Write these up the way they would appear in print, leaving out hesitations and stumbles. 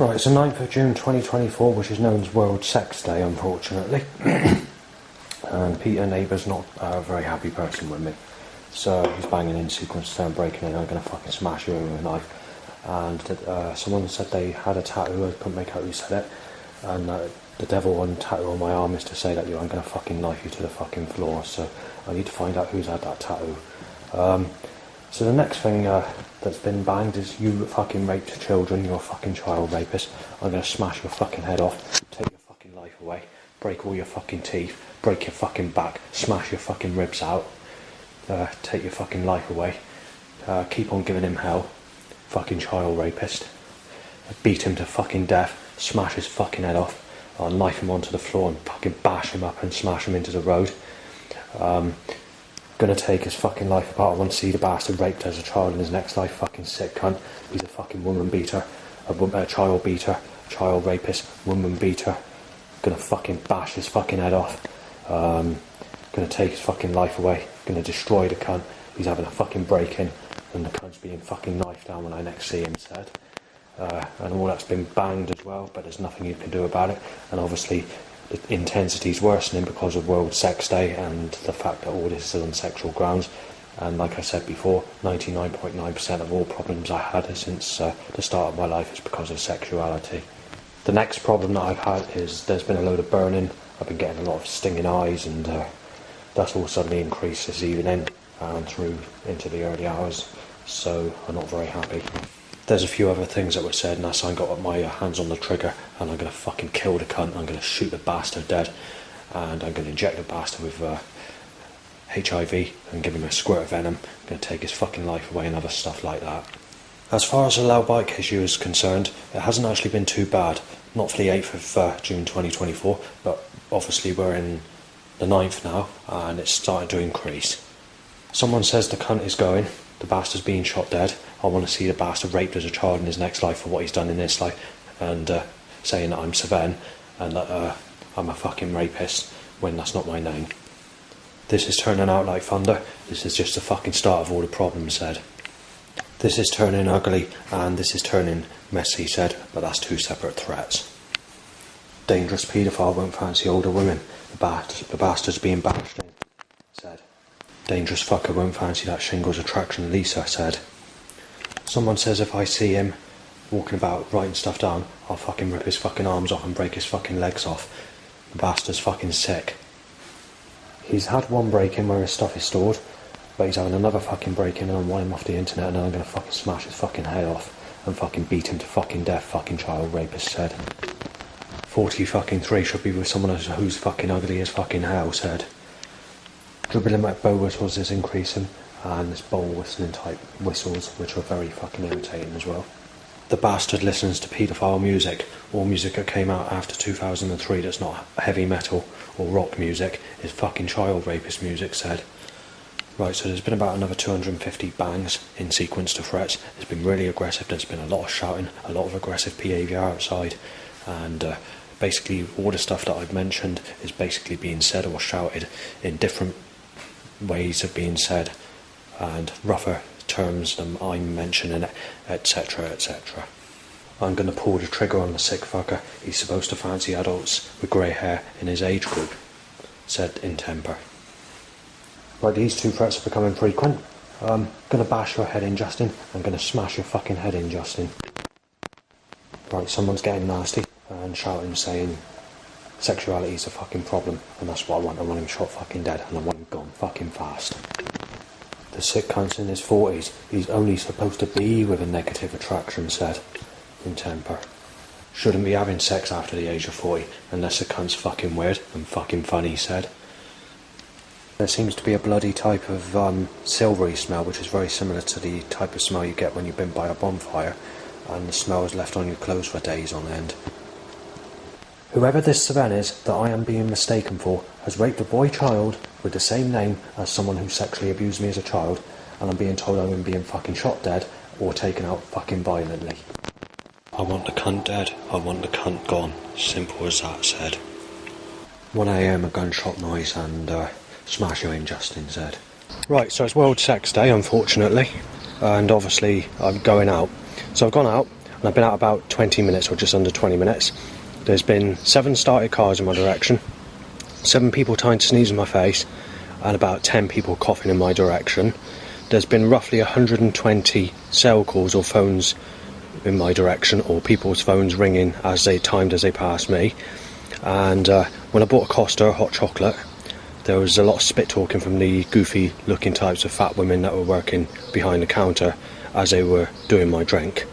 Right, it's the 9th of June 2024, which is known as World Sex Day, unfortunately. And Peter, neighbour's not a very happy person with me. So he's banging in sequence to breaking in, I'm going to fucking smash you with a knife. And someone said they had a tattoo, I couldn't make out who said it. And the devil on tattoo on my arm is to say that, I'm going to fucking knife you to the fucking floor. So I need to find out who's had that tattoo. So the next thing that's been banged is you fucking raped children, you're a fucking child rapist. I'm going to smash your fucking head off, take your fucking life away, break all your fucking teeth, break your fucking back, smash your fucking ribs out, take your fucking life away, keep on giving him hell, fucking child rapist, beat him to fucking death, smash his fucking head off, I'll knife him onto the floor and fucking bash him up and smash him into the road. Gonna take his fucking life apart. I want to see the bastard raped as a child in his next life, fucking sick cunt. He's a fucking woman beater, a child beater, child rapist, woman beater. Gonna fucking bash his fucking head off. Gonna take his fucking life away. Gonna destroy the cunt. He's having a fucking break-in and the cunt's being fucking knifed down when I next see him, said. And all that's been banged as well, but there's nothing you can do about it. And obviously the intensity's worsening because of World Sex Day and the fact that all this is on sexual grounds. And like I said before, 99.9% of all problems I had since the start of my life is because of sexuality. The next problem that I've had is there's been a load of burning. I've been getting a lot of stinging eyes, and that's all suddenly increased this evening and through into the early hours, so I'm not very happy. There's a few other things that were said, and that's I got my hands on the trigger and I'm going to fucking kill the cunt. I'm going to shoot the bastard dead, and I'm going to inject the bastard with HIV and give him a squirt of venom. I'm going to take his fucking life away and other stuff like that. As far as the loud bike issue is concerned, it hasn't actually been too bad. Not for the 8th of June 2024, but obviously we're in the 9th now and it's starting to increase. Someone says the cunt is going, the bastard's being shot dead. I want to see the bastard raped as a child in his next life for what he's done in this life, and saying that I'm Savan and that I'm a fucking rapist when that's not my name. This is turning out like thunder. This is just the fucking start of all the problems, said. This is turning ugly and this is turning messy, said, but that's two separate threats. Dangerous paedophile won't fancy older women. The bastard's being bashed in, said. Dangerous fucker won't fancy that shingles attraction, Lisa, said. Someone says if I see him walking about writing stuff down, I'll fucking rip his fucking arms off and break his fucking legs off. The bastard's fucking sick. He's had one break-in where his stuff is stored, but he's having another fucking break-in and I want him off the internet, and then I'm going to fucking smash his fucking head off and fucking beat him to fucking death, fucking child rapist, said. 43 should be with someone who's fucking ugly as fucking hell, said. Dribbling at bow whistles is increasing, and this bowl whistling type whistles, which are very fucking irritating as well. The bastard listens to paedophile music. All music that came out after 2003 that's not heavy metal or rock music is fucking child rapist music, said. Right, so there's been about another 250 bangs in sequence to threats. It's been really aggressive. There's been a lot of shouting, a lot of aggressive behaviour outside, and basically all the stuff that I've mentioned is basically being said or shouted in different ways of being said and rougher terms than I'm mentioning, etc, etc. I'm going to pull the trigger on the sick fucker. He's supposed to fancy adults with grey hair in his age group, said in temper. Right, these two threats are becoming frequent. I'm going to bash your head in, Justin. I'm going to smash your fucking head in, Justin. Right, someone's getting nasty and shouting, saying sexuality is a fucking problem, and that's what I want. I want him shot fucking dead, and I want him gone fucking fast. The sick cunt's in his 40s. He's only supposed to be with a negative attraction, said, in temper. Shouldn't be having sex after the age of 40, unless the cunt's fucking weird and fucking funny, said. There seems to be a bloody type of silvery smell, which is very similar to the type of smell you get when you've been by a bonfire, and the smell is left on your clothes for days on end. Whoever this Savan is that I am being mistaken for has raped a boy child with the same name as someone who sexually abused me as a child, and I'm being told I'm being fucking shot dead or taken out fucking violently. I want the cunt dead. I want the cunt gone. Simple as that, said. 1 AM, a gunshot noise, and smash you in, Justin, said. Right, so it's World Sex Day, unfortunately, and obviously I'm going out. So I've gone out, and I've been out about 20 minutes, or just under 20 minutes. There's been 7 started cars in my direction, 7 people trying to sneeze in my face, and about 10 people coughing in my direction. There's been roughly 120 cell calls or phones in my direction, or people's phones ringing as they pass me. And when I bought a Costa hot chocolate, there was a lot of spit talking from the goofy looking types of fat women that were working behind the counter as they were doing my drink.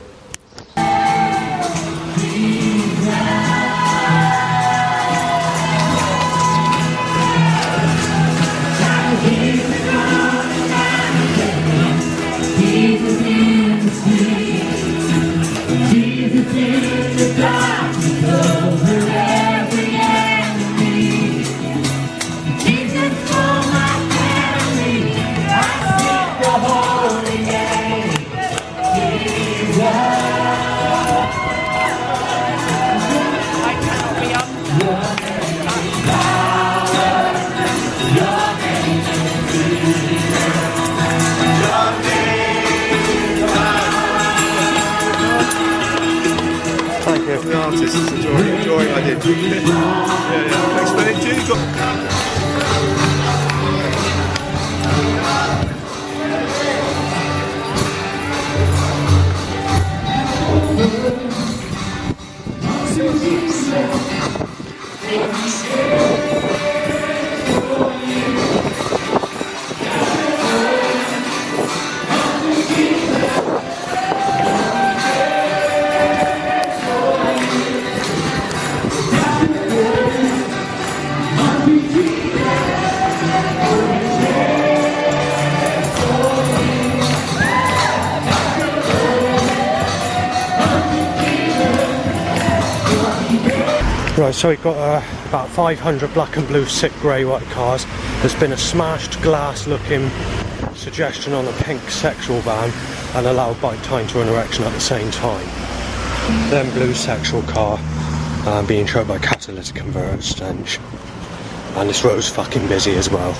The artists enjoying I did. Yeah. Explain it to you. Right, so we've got about 500 black and blue sick grey white cars. There's been a smashed glass looking suggestion on a pink sexual van and a loud bike tying to an erection at the same time. Then blue sexual car being choked by catalytic converter stench. And this road's fucking busy as well.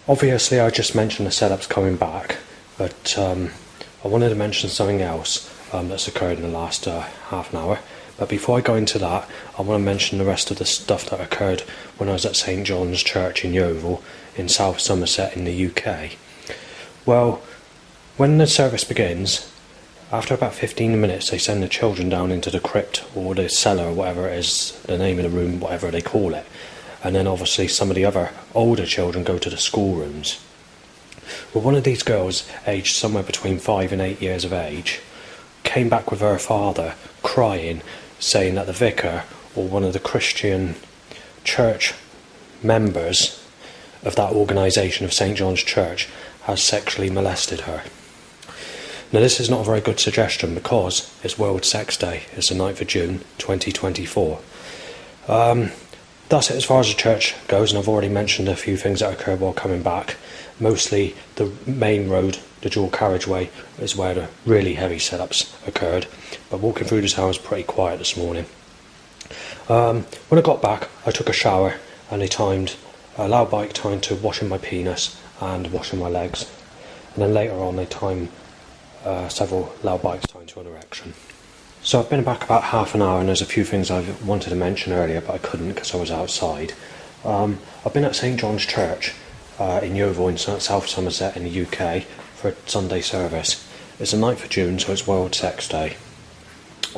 Obviously I just mentioned the setup's coming back, but I wanted to mention something else that's occurred in the last half an hour. But before I go into that, I want to mention the rest of the stuff that occurred when I was at St John's Church in Yeovil in South Somerset in the UK. Well, when the service begins, after about 15 minutes they send the children down into the crypt or the cellar or whatever it is, the name of the room, whatever they call it. And then obviously some of the other older children go to the schoolrooms. Well, one of these girls, aged somewhere between 5 and 8 years of age, came back with her father crying, saying that the vicar or one of the Christian church members of that organisation of St John's Church has sexually molested her. Now this is not a very good suggestion because it's World Sex Day. It's the 9th of June 2024. That's it as far as the church goes, and I've already mentioned a few things that occurred while coming back. Mostly the main road, the dual carriageway, is where the really heavy setups occurred, but walking through the town was pretty quiet this morning. When I got back, I took a shower and they timed a loud bike timed to washing my penis and washing my legs, and then later on they timed several loud bikes timed to an erection. So I've been back about half an hour, and there's a few things I wanted to mention earlier but I couldn't because I was outside. I've been at St John's Church in Yeovil in South Somerset in the UK for a Sunday service. It's the 9th of June, so it's World Sex Day.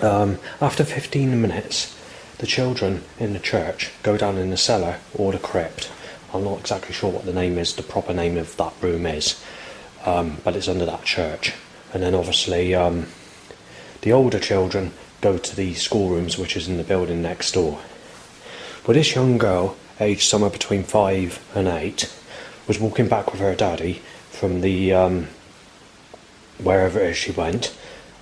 After 15 minutes, the children in the church go down in the cellar or the crypt. I'm not exactly sure what the name is, the proper name of that room is, but it's under that church. And then obviously the older children go to the schoolrooms, which is in the building next door. But this young girl, aged somewhere between 5 and 8, was walking back with her daddy from the wherever it is she went,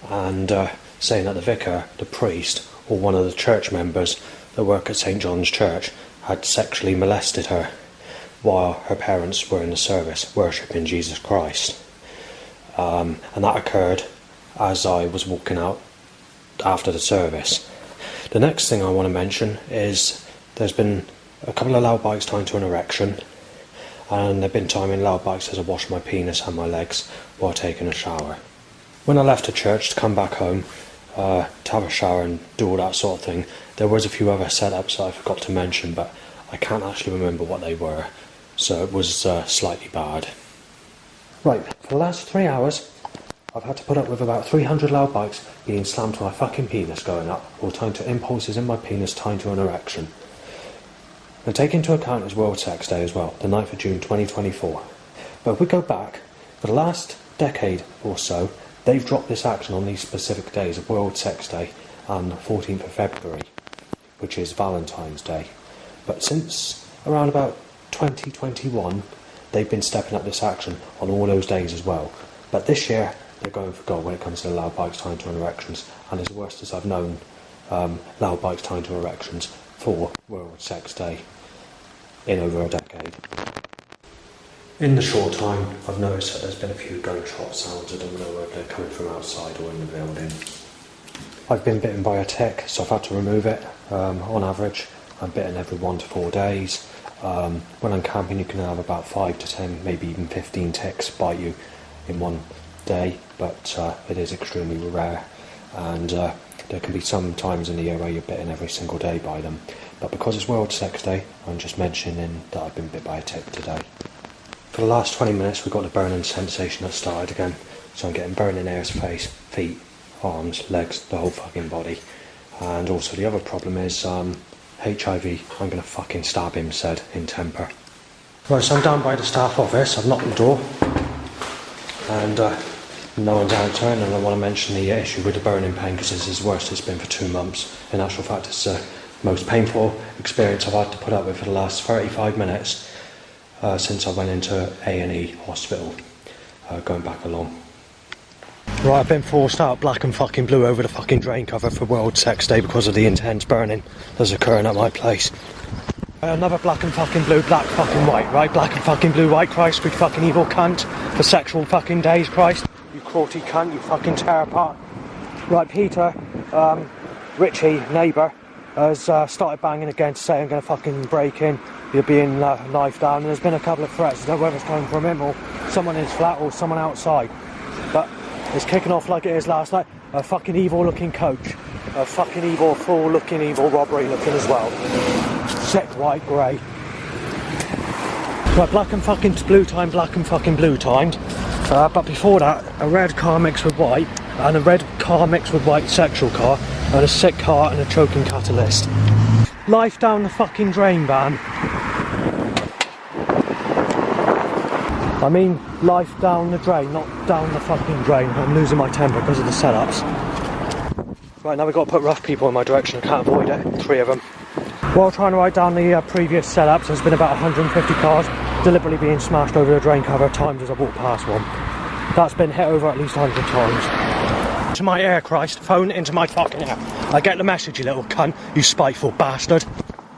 and saying that the vicar, the priest, or one of the church members that work at St John's Church had sexually molested her while her parents were in the service worshipping Jesus Christ. And that occurred as I was walking out after the service. The next thing I want to mention is there's been a couple of loud bikes tied to an erection, and they've been timing loud bikes as I wash my penis and my legs while taking a shower. When I left the church to come back home, to have a shower and do all that sort of thing, there was a few other setups that I forgot to mention, but I can't actually remember what they were, so it was slightly bad. Right, for the last 3 hours, I've had to put up with about 300 loud bikes being slammed to my fucking penis going up, or tied to impulses in my penis tied to an erection. And take into account it's World Sex Day as well, the 9th of June 2024. But if we go back, for the last decade or so, they've dropped this action on these specific days of World Sex Day and 14th of February, which is Valentine's Day. But since around about 2021, they've been stepping up this action on all those days as well. But this year, they're going for gold when it comes to the loud bikes tied to erections, and as worst as I've known loud bikes tied to erections for World Sex Day in over a decade. In the short time, I've noticed that there's been a few gunshot sounds. I don't know whether they're coming from outside or in the building. I've been bitten by a tick, so I've had to remove it. On average, I'm bitten every 1 to 4 days. When I'm camping, you can have about 5 to 10, maybe even 15 ticks bite you in one day, but it is extremely rare, and there can be some times in the year where you're bitten every single day by them. But because it's World Sex Day, I'm just mentioning that I've been bit by a tick today. For the last 20 minutes, we've got the burning sensation that started again, so I'm getting burning air, face, feet, arms, legs, the whole fucking body. And also the other problem is HIV. I'm gonna fucking stab him, said in temper. Right, so I'm down by the staff office. I've knocked on the door, and no one's answering, and I want to mention the issue with the burning pain, because this is the worst it's been for 2 months. In actual fact, it's the most painful experience I've had to put up with for the last 35 minutes since I went into A&E hospital, going back along. Right, I've been forced out black and fucking blue over the fucking drain cover for World Sex Day because of the intense burning that's occurring at my place. Another black and fucking blue, black fucking white, right? Black and fucking blue, white, Christ, you fucking evil cunt, for sexual fucking days, Christ. You cruelty cunt, you fucking tear apart. Right, Peter, Richie, neighbour, has started banging again to say I'm going to fucking break in, you're being knifed down, and there's been a couple of threats. I don't know whether it's coming from him or someone in his flat or someone outside. But it's kicking off like it is last night. A fucking evil looking coach. A fucking evil, full looking evil robbery looking as well. Sick white grey. Right, black and fucking blue time, black and fucking blue timed. But before that, a red car mixed with white, and a red car mixed with white sexual car, and a sick car and a choking catalyst. Life down the fucking drain, van. I mean, life down the drain, not down the fucking drain. I'm losing my temper because of the setups. Right, now we've got to put rough people in my direction. I can't avoid it. 3 of them. While trying to write down the previous setups, there's been about 150 cars deliberately being smashed over the drain cover times as I walk past one. That's been hit over at least 100 times. To my ear, Christ. Phone into my fucking ear. I get the message, you little cunt. You spiteful bastard.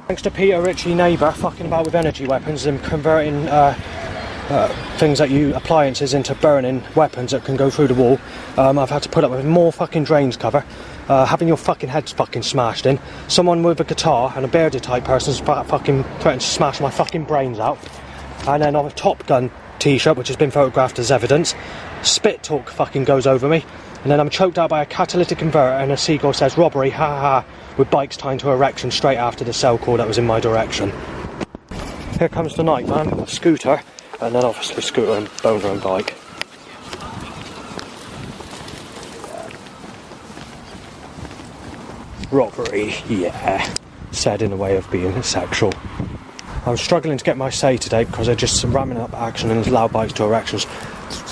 Thanks to Peter Ritchie, neighbour, fucking about with energy weapons and converting things that you appliances into burning weapons that can go through the wall. I've had to put up with more fucking drains cover, having your fucking heads fucking smashed in. Someone with a guitar and a bearded type person's fucking threatened to smash my fucking brains out. And then on a Top Gun t-shirt, which has been photographed as evidence, spit talk fucking goes over me. And then I'm choked out by a catalytic converter, and a seagull says robbery, ha ha ha, with bikes tied to erection straight after the cell call that was in my direction. Here comes the night van, a scooter, and then obviously scooter and boner and bike. Robbery, yeah, said in a way of being sexual. I'm struggling to get my say today because they're just ramming up action and loud bikes to erections.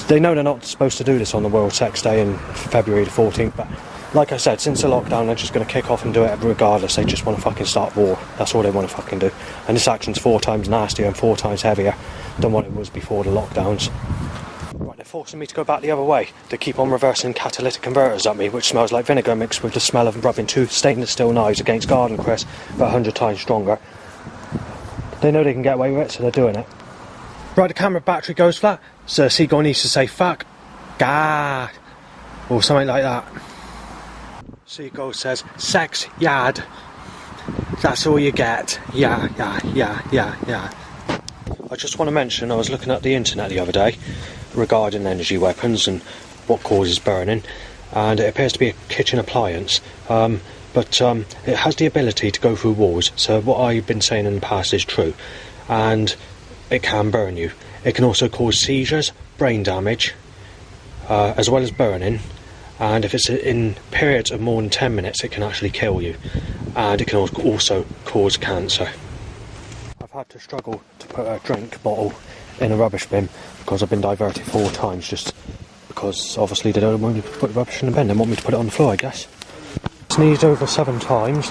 They know they're not supposed to do this on the World Sex Day in February the 14th, but like I said, since the lockdown they're just going to kick off and do it regardless. They just want to fucking start war. That's all they want to fucking do. And this action's 4 times nastier and 4 times heavier than what it was before the lockdowns. Right, they're forcing me to go back the other way. They keep on reversing catalytic converters at me, which smells like vinegar mixed with the smell of rubbing 2 stainless steel knives against garden crisp, but 100 times stronger. They know they can get away with it, so they're doing it. Right, the camera battery goes flat, so Seagull needs to say fuck, God, or something like that. Seagull says, sex, yad. That's all you get. Yeah. I just want to mention I was looking at the internet the other day regarding energy weapons and what causes burning, and it appears to be a kitchen appliance, but it has the ability to go through walls, so what I've been saying in the past is true, and it can burn you. It can also cause seizures, brain damage, as well as burning, and if it's in periods of more than 10 minutes it can actually kill you, and it can also cause cancer. I've had to struggle to put a drink bottle in a rubbish bin because I've been diverted 4 times, just because obviously they don't want me to put rubbish in the bin, they want me to put it on the floor, I guess. Sneezed over 7 times,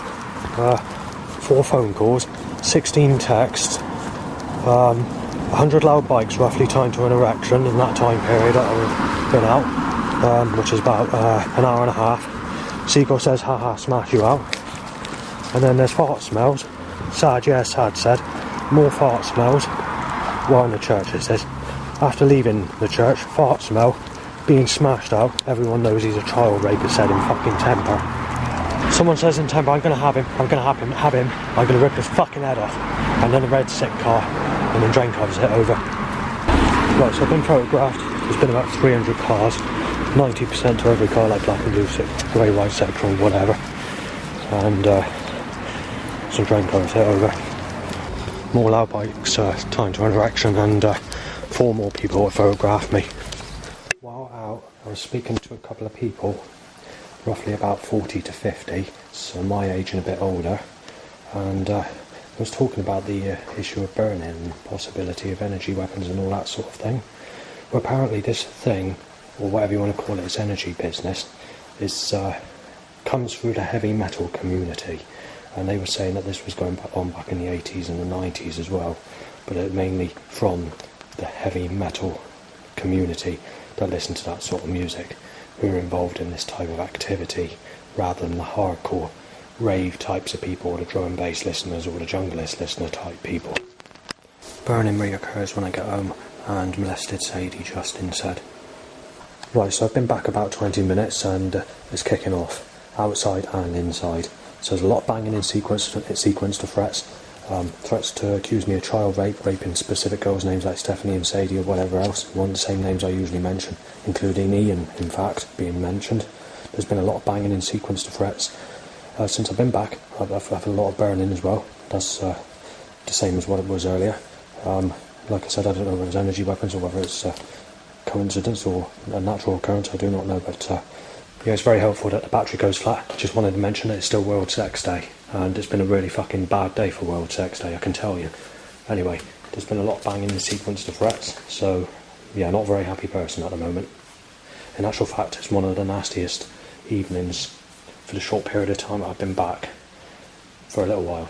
4 phone calls, 16 texts, 100 loud bikes roughly timed to an erection in that time period that I've been out, which is about an hour and a half. Seagull says, haha, smash you out. And then there's fart smells. Sad, yeah, sad said. More fart smells. While in the church, it says. After leaving the church, fart smell, being smashed out. Everyone knows he's a child rapist, said in fucking temper. Someone says in temper, I'm gonna have him, I'm gonna have him, I'm gonna rip his fucking head off. And then a red sick car, and then drain covers it over. Right, so I've been photographed. There's been about 300 cars. 90% to every car, like black and blue, grey, white, sectoral, whatever. And some drain covers hit over. More loud bikes timed to an erection, and 4 more people have photographed me. While out, I was speaking to a couple of people, roughly about 40 to 50, so my age and a bit older, and I was talking about the issue of burning and possibility of energy weapons and all that sort of thing. Well, apparently this thing, or whatever you want to call it, this energy business, is comes through the heavy metal community, and they were saying that this was going on back in the 80s and the 90s as well, but it mainly from the heavy metal community that listen to that sort of music, who are involved in this type of activity, rather than the hardcore rave types of people, or the drum and bass listeners, or the junglist listener type people. Burning reoccurs when I get home, and molested Sadie, Justin said. Right, so I've been back about 20 minutes, and it's kicking off, outside and inside. So there's a lot of banging in sequence to threats. Threats to accuse me of child rape, raping specific girls' names like Stephanie and Sadie or whatever else. One of the same names I usually mention, including Ian, in fact, being mentioned. There's been a lot of banging in sequence to threats. Since I've been back, I've had a lot of burning as well. That's the same as what it was earlier. Like I said, I don't know whether it's energy weapons or whether it's coincidence or a natural occurrence, I do not know, but yeah, it's very helpful that the battery goes flat. Just wanted to mention that it's still World Sex Day, and it's been a really fucking bad day for World Sex Day, I can tell you. Anyway, there's been a lot of banging in sequence to threats, so yeah, not a very happy person at the moment. In actual fact, it's one of the nastiest evenings for the short period of time I've been back for a little while.